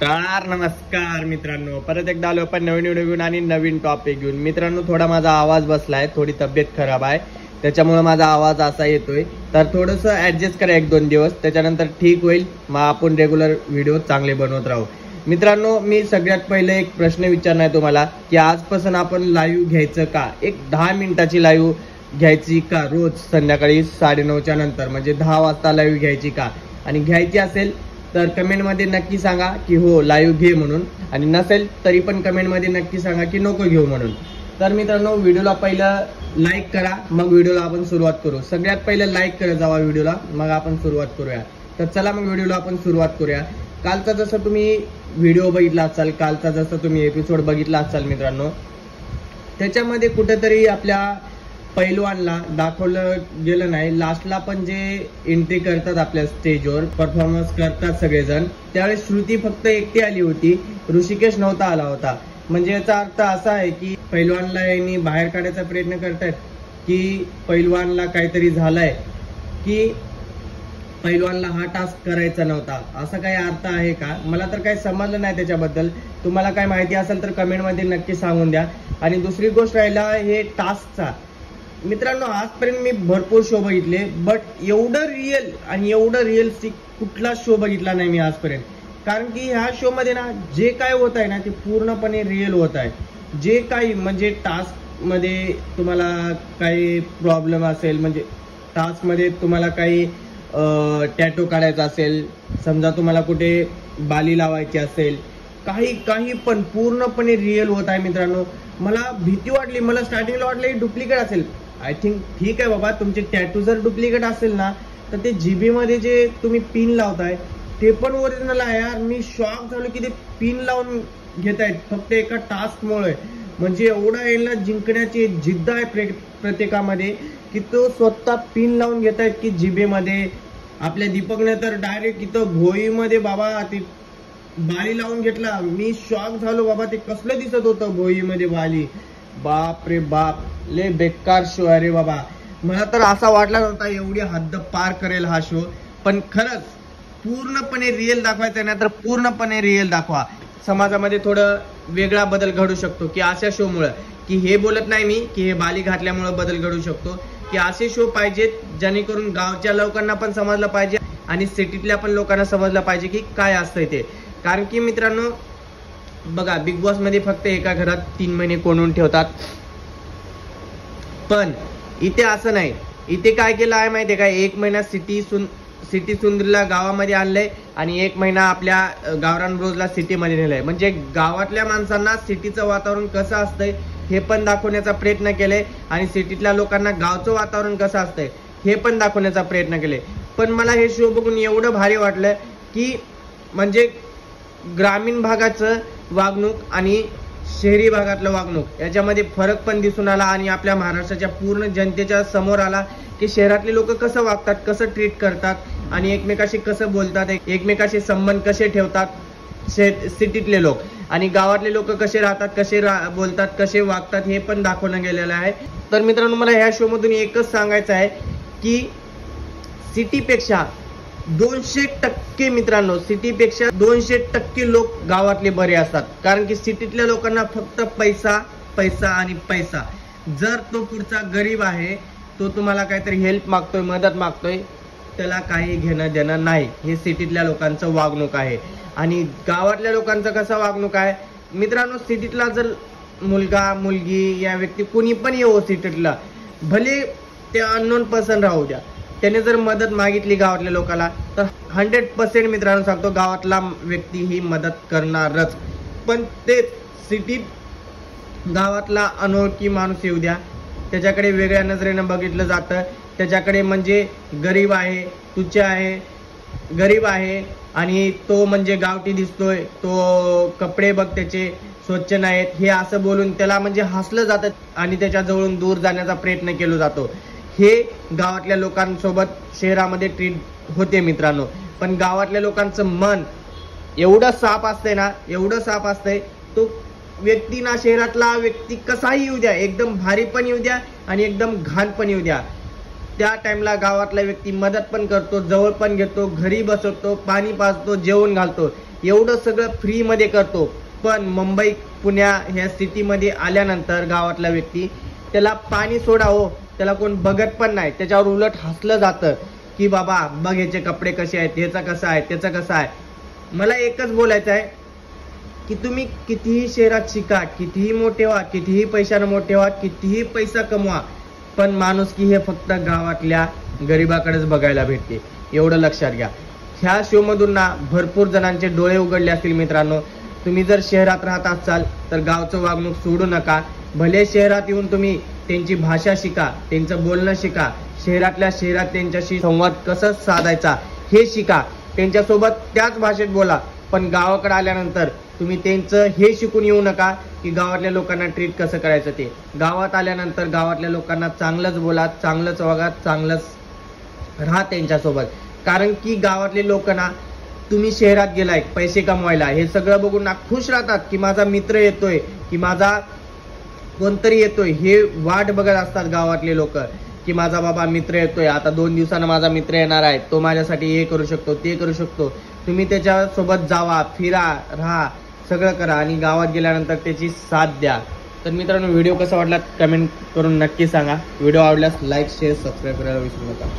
नमस्कार मित्रांनो, परत एकदा आलो आपण नवीन व्हिडिओ घेऊन आणि नवीन टॉपिक घेऊन. मित्रांनो, थोडा माझा आवाज बसलाय, थोडी तब्येत खराब आहे, त्याच्यामुळे माझा आवाज असा येतोय. तर थोडंसं ऍडजस्ट करा 1-2 दिवस, त्याच्यानंतर ठीक होईल. मग आपण रेग्युलर व्हिडिओ चांगले बनवत राहू. मित्रांनो, मी सगळ्यात पहिले एक प्रश्न विचारणार तुम्हाला की आजपासून आपण लाईव्ह घ्यायचं का? एक 10 मिनिटाची लाईव्ह घ्यायची का? रोज संध्याकाळी 9:30च्या नंतर, म्हणजे 10 वाजता लाईव्ह घ्यायची का? आणि घ्यायची असेल तर कमेंटमध्ये नक्की सांगा की हो लाईव्ह घे म्हणून, आणि नसेल तरी पण कमेंटमध्ये नक्की सांगा की नको घेऊ म्हणून. तर मित्रांनो, व्हिडिओला पहिलं लाईक करा, मग व्हिडिओला आपण सुरुवात करू. सगळ्यात पहिलं लाईक करत जावा व्हिडिओला, मग आपण सुरुवात करूया. तर चला मग व्हिडिओला आपण सुरुवात करूया. कालचा जसं तुम्ही व्हिडिओ बघितला असाल, कालचा जसं तुम्ही एपिसोड बघितला असाल मित्रांनो, त्याच्यामध्ये कुठेतरी आपल्या पैलवानला दाखवलं गेलं नाही. लास्टला पण जे एंट्री करतात आपल्या स्टेजवर, परफॉर्मन्स करतात सगळेजण, त्यावेळेस श्रुती फक्त एकटी आली होती, ऋषिकेश नव्हता आला होता. म्हणजे याचा अर्थ असा आहे की पैलवानला यांनी बाहेर काढायचा प्रयत्न करतायत की पैलवानला काहीतरी झालंय, की पैलवानला हा टास्क करायचा नव्हता, असा काही अर्थ आहे का? मला तर काही समजलं नाही त्याच्याबद्दल. तुम्हाला काय माहिती असेल तर कमेंटमध्ये नक्की सांगून द्या. आणि दुसरी गोष्ट राहिला हे टास्कचा. मित्रांनो, आजपर्यंत मी भरपूर शो बघितले, बट एवढं रिअल आणि एवढं रिअलिस्टिक कुठला शो बघितला नाही मी आजपर्यंत. कारण की ह्या शो मध्ये ना जे काय होत आहे ना ते पूर्णपणे रिअल होत आहे. जे काही म्हणजे टास्क मध्ये तुम्हाला काही प्रॉब्लेम असेल, म्हणजे टास्क मध्ये तुम्हाला काही टॅटो काढायचा असेल, समजा तुम्हाला कुठे बाली लावायची असेल, काही पण पूर्णपणे रिअल होत आहे मित्रांनो. मला भीती वाटली, मला स्टार्टिंगला वाटलं की डुप्लिकेट असेल. आय थिंक ठीक आहे बाबा, तुमचे टॅटू जर डुप्लिकेट असेल ना तर ते जीबी मध्ये जे तुम्ही पिन लावताय ते पण ओरिजिनल आहे. यार, मी शॉक झालो की ते पिन लावून घेत आहेत फक्त एका टास्कमुळे. म्हणजे एवढा याला जिंकण्याची जिद्द आहे प्रत्येकामध्ये की तो स्वतः पिन लावून घेत आहेत की जिभेमध्ये. आपल्या दीपकने तर डायरेक्ट इथं भोईमध्ये बाबा ती बाली लावून घेतला. मी शॉक झालो बाबा, ते कसलं दिसत होतं भोईमध्ये बाली. बाप रे बाप, लय बेकार शो आहे रे बाबा. मला तर असा वाटला नव्हता एवढी हद्द पार करेल हा शो. पण खरंच पूर्णपणे रिअल दाखवायचं ना तर पूर्णपणे रिअल दाखवा. समाजामध्ये थोडं वेगळा बदल घडू शकतो की अशा शो मुळे, की हे बोलत नाही मी की हे बाली घातल्यामुळे बदल घडू शकतो, की असे शो पाहिजेत जेणेकरून गावच्या लोकांना पण समजलं पाहिजे आणि सिटीतल्या पण लोकांना समजलं पाहिजे की काय असतंय ते. कारण की मित्रांनो बघा, बिग बॉस मध्ये फक्त एका घरात 3 महिने कोंडून ठेवतात, पण इथे असं नाही. इथे काय केलं आहे माहितीये का? 1 महिना सिटी सुंदरीला गावामध्ये आणलंय आणि 1 महिना आपल्या गावरान रोजला सिटीमध्ये नेलंय. म्हणजे गावातल्या माणसांना सिटीचं वातावरण कसं असतंय हे पण दाखवण्याचा प्रयत्न केलंय, आणि सिटीतल्या लोकांना गावचं वातावरण कसं असतंय हे पण दाखवण्याचा प्रयत्न केले. पण मला हे शो बघून एवढं भारी वाटलं की म्हणजे ग्रामीण भागाचं वागणूक आणि शहरी भागातलं वागणूक याच्यामध्ये फरक पण दिसून आला, आणि आपल्या महाराष्ट्राच्या पूर्ण जनतेच्या समोर आला की शहरातले लोक कसं वागतात, कसं ट्रीट करतात, आणि एकमेकाशी कसं बोलतात, एकमेकाशी संबंध कसे ठेवतात सिटीतले लोक, आणि गावातले लोक कसे राहतात, कसे बोलतात, कसे वागतात, हे पण दाखवलं गेलेलं आहे. तर मित्रांनो, मला ह्या शो मधून एकच सांगायचं आहे की सिटीपेक्षा 200% मित्रांनो, सिटीपेक्षा 200% लोक गावातले बरे असतात. कारण की सिटीतल्या लोकांना फक्त पैसा पैसा आणि पैसा. जर तो पुढचा गरीब आहे, तो तुम्हाला काहीतरी हेल्प मागतोय, मदत मागतोय, त्याला काही घेणं देणं नाही. हे सिटीतल्या लोकांचं वागणूक आहे. आणि गावातल्या लोकांचं कसं वागणूक आहे मित्रांनो? सिटीतला जर मुलगा मुलगी या व्यक्ती कोणी पण येऊ सिटीतला, भले ते अननोन पर्सन राहू द्या, त्याने जर मदत मागितली गावातल्या लोकांना तर 100% मित्रांनो सांगतो गावातला व्यक्ती ही मदत करणारच. पण तेच सिटीत गावातला अनोळखी माणूस येऊ द्या, त्याच्याकडे वेगळ्या नजरेनं बघितलं जातं. त्याच्याकडे म्हणजे गरीब आहे, तुच्छ आहे, गरीब आहे आणि तो म्हणजे गावठी दिसतोय, तो कपडे बघ त्याचे स्वच्छ नाहीत, हे असं बोलून त्याला म्हणजे हसलं जातं आणि त्याच्याजवळून दूर जाण्याचा प्रयत्न केला जातो. हे गावातल्या लोकांसोबत शहरामध्ये ट्रीट होते मित्रांनो. पण गावातल्या लोकांचं मन एवढं साफ असतंय ना, एवढं साफ असतंय, तो व्यक्ती ना, शहरातला व्यक्ती कसाही येऊ द्या, एकदम भारी पण येऊ द्या आणि एकदम घाण पण येऊ द्या, त्या टाइमला गावातला व्यक्ती मदत पण करतो, जवळ पण घेतो, घरी बसवतो, पाणी पाजतो, जेवण घालतो. एवढं सगळं फ्री मध्ये करतो, पण मुंबई पुण्या ह्या स्थितीमध्ये आल्यानंतर गावातला व्यक्ती त्याला पाणी सोडा हो, त्याला कोण बघत पण नाही, त्याच्यावर उलट हसलं जातं की बाबा बघ ह्याचे कपडे कसे आहेत, ह्याचा कसा आहे, त्याचा कसा आहे. मला एकच बोलायचं आहे की तुम्ही कितीही शहरात शिका, कितीही मोठे व्हा, कितीही पैशानं मोठे व्हा, कितीही पैसा कमवा, पण माणुसकी हे फक्त गावातल्या गरिबाकडेच बघायला भेटते, एवढं लक्षात घ्या. ह्या शो मधून ना भरपूर जणांचे डोळे उघडले असतील मित्रांनो. तुम्ही जर शहरात राहत असाल तर गावचं वागणूक सोडू नका. भले शहरात येऊन तुम्ही त्यांची भाषा शिका, त्यांचं बोलणं शिका, शहरातल्या शहरात त्यांच्याशी संवाद कसा साधायचा हे शिका, त्यांच्यासोबत त्याच भाषेत बोला. पण गावाकडे आल्यानंतर तुम्ही त्यांचं हे शिकून येऊ नका की गावातल्या लोकांना ट्रीट कसं करायचं ते. गावात आल्यानंतर गावातल्या लोकांना चांगलंच बोला, चांगलंच वागा, चांगलंच राहा त्यांच्यासोबत. कारण की गावातले लोक ना, तुम्ही शहरात गेलाय पैसे कमवायला, हे सगळं बघून ना खुश राहतात की माझा मित्र येतोय, की माझा कोणतरी येतोय, हे वाट बघत असतात गावातले लोक की माझा बाबा मित्र येतोय, आता 2 दिवसानं माझा मित्र येणार आहे, तो माझ्यासाठी हे करू शकतो, ते करू शकतो. तुम्ही त्याच्यासोबत जावा, फिरा, राहा, सगळं करा आणि गावात गेल्यानंतर त्याची साथ द्या. तर मित्रांनो, व्हिडिओ कसा वाटला कमेंट करून नक्की सांगा. व्हिडिओ आवडल्यास लाईक, शेअर, सबस्क्राईब करायला विसरू नका.